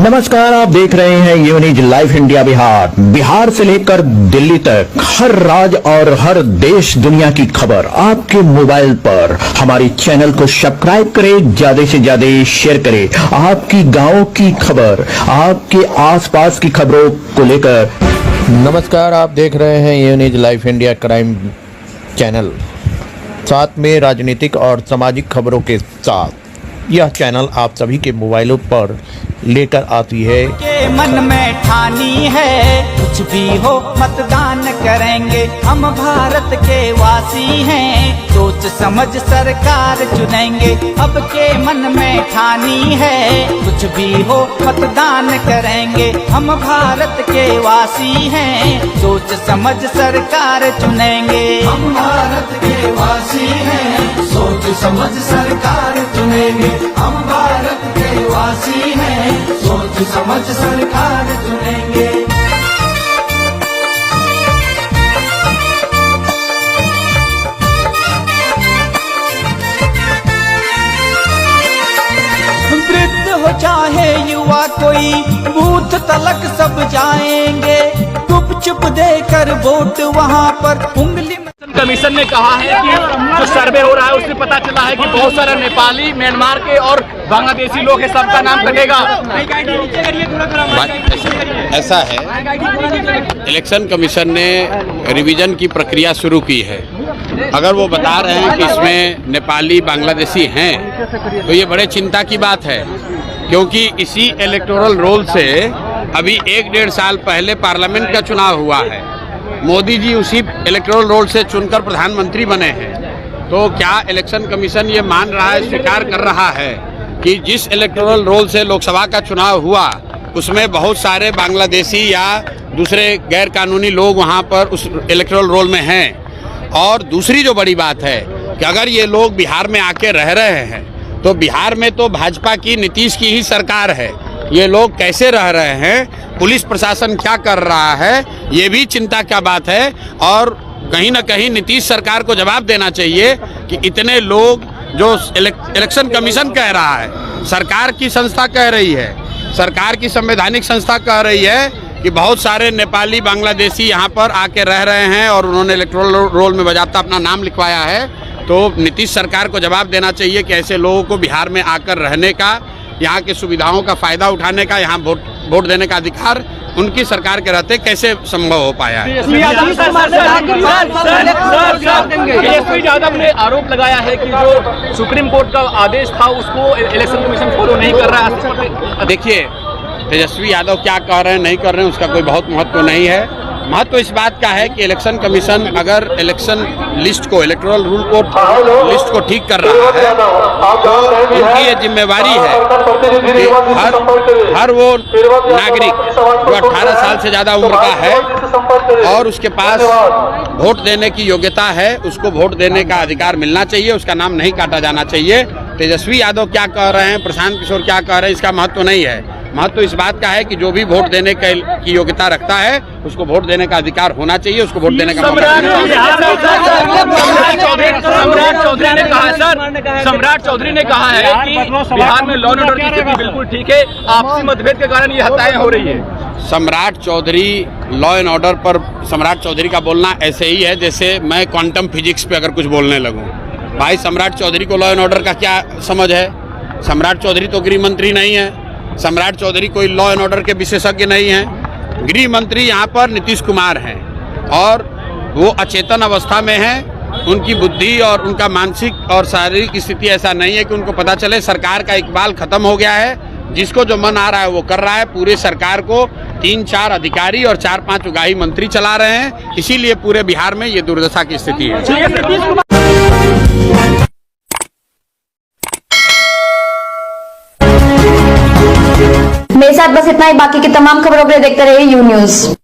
नमस्कार, आप देख रहे हैं यूनिज लाइफ इंडिया बिहार। बिहार से लेकर दिल्ली तक हर राज्य और हर देश दुनिया की खबर आपके मोबाइल पर। हमारी चैनल को सब्सक्राइब करें, ज्यादा से ज्यादा शेयर करें। आपकी गांव की खबर, आपके आसपास की खबरों को लेकर। नमस्कार, आप देख रहे हैं यूनिज लाइफ इंडिया क्राइम चैनल, साथ में राजनीतिक और सामाजिक खबरों के साथ। यह चैनल आप सभी के मोबाइलों पर लेकर आती है। के मन में ठानी है कुछ भी हो मतदान करेंगे, हम भारत के वासी हैं, सोच समझ सरकार चुनेंगे। अब के मन में ठानी है कुछ भी हो मतदान करेंगे, हम भारत के वासी हैं, सोच समझ सरकार चुनेंगे। हम भारत के वासी हैं, सोच समझ सरकार चुनेंगे। हम भारत के वासी हैं, सोच समझ सरकार चुनेंगे। वृद्ध हो चाहे युवा कोई, बूथ तलक सब जाएंगे, चुप चुप देकर वोट वहाँ पर उंगली। कमीशन ने कहा है कि जो सर्वे हो रहा है उससे पता चला है कि बहुत सारे नेपाली, म्यांमार के और बांग्लादेशी लोग हैं, सबका नाम कटेगा। ऐसा है, इलेक्शन कमीशन ने रिवीजन की प्रक्रिया शुरू की है। अगर वो बता रहे हैं कि इसमें नेपाली, बांग्लादेशी हैं, तो ये बड़े चिंता की बात है, क्योंकि इसी इलेक्टोरल रोल से अभी 1-1.5 साल पहले पार्लियामेंट का चुनाव हुआ है। मोदी जी उसी इलेक्टोरल रोल से चुनकर प्रधानमंत्री बने हैं। तो क्या इलेक्शन कमीशन ये मान रहा है, स्वीकार कर रहा है कि जिस इलेक्टोरल रोल से लोकसभा का चुनाव हुआ उसमें बहुत सारे बांग्लादेशी या दूसरे गैर कानूनी लोग वहाँ पर उस इलेक्टोरल रोल में हैं? और दूसरी जो बड़ी बात है कि अगर ये लोग बिहार में आके रह रहे हैं, तो बिहार में तो भाजपा की, नीतीश की ही सरकार है, ये लोग कैसे रह रहे हैं, पुलिस प्रशासन क्या कर रहा है, ये भी चिंता का बात है। और कहीं ना कहीं नीतीश सरकार को जवाब देना चाहिए कि इतने लोग, जो इलेक्शन कमीशन कह रहा है, सरकार की संस्था कह रही है, सरकार की संवैधानिक संस्था कह रही है कि बहुत सारे नेपाली, बांग्लादेशी यहाँ पर आके रह रहे हैं और उन्होंने इलेक्टोरल रोल में बाकायदा अपना नाम लिखवाया है। तो नीतीश सरकार को जवाब देना चाहिए कि ऐसे लोगों को बिहार में आकर रहने का, यहाँ की सुविधाओं का फायदा उठाने का, यहाँ वोट देने का अधिकार उनकी सरकार के रहते कैसे संभव हो पाया है। तेजस्वी यादव ने आरोप लगाया है कि जो सुप्रीम कोर्ट का आदेश था उसको इलेक्शन कमीशन फॉलो नहीं कर रहा है। देखिए, तेजस्वी यादव क्या कह रहे हैं, नहीं कर रहे हैं, उसका कोई बहुत महत्व नहीं है। महत्व इस बात का है कि इलेक्शन कमीशन अगर इलेक्शन लिस्ट को, इलेक्टोरल रूल को, लिस्ट को ठीक कर रहा है, तो उनकी ये जिम्मेवारी है कि हर वो नागरिक जो 18 साल से ज़्यादा उम्र का है और उसके पास वोट देने की योग्यता है, उसको वोट देने का अधिकार मिलना चाहिए, उसका नाम नहीं काटा जाना चाहिए। तेजस्वी यादव क्या कह रहे हैं, प्रशांत किशोर क्या कह रहे हैं, इसका महत्व नहीं है। महत्व इस बात का है कि जो भी वोट देने की योग्यता रखता है, उसको वोट देने का अधिकार होना चाहिए, उसको वोट देने का सम्राट चौधरी ने कहा है कि बिहार में लॉ एंड ऑर्डर की स्थिति बिल्कुल ठीक है, आपसी मतभेद के कारण ये हत्याएं हो रही है। सम्राट चौधरी, लॉ एंड ऑर्डर पर सम्राट चौधरी का बोलना ऐसे ही है जैसे मैं क्वांटम फिजिक्स पे अगर कुछ बोलने लगूं। भाई, सम्राट चौधरी को लॉ एंड ऑर्डर का क्या समझ है? सम्राट चौधरी तो गृह मंत्री नहीं है, सम्राट चौधरी कोई लॉ एंड ऑर्डर के विशेषज्ञ नहीं हैं। गृह मंत्री यहाँ पर नीतीश कुमार हैं और वो अचेतन अवस्था में हैं। उनकी बुद्धि और उनका मानसिक और शारीरिक स्थिति ऐसा नहीं है कि उनको पता चले सरकार का इकबाल खत्म हो गया है, जिसको जो मन आ रहा है वो कर रहा है। पूरे सरकार को 3-4 अधिकारी और 4-5 उगाही मंत्री चला रहे हैं, इसीलिए पूरे बिहार में ये दुर्दशा की स्थिति है। मेरे साथ बस इतना ही। बाकी की तमाम खबरों के लिए देखते रहिए यू न्यूज़।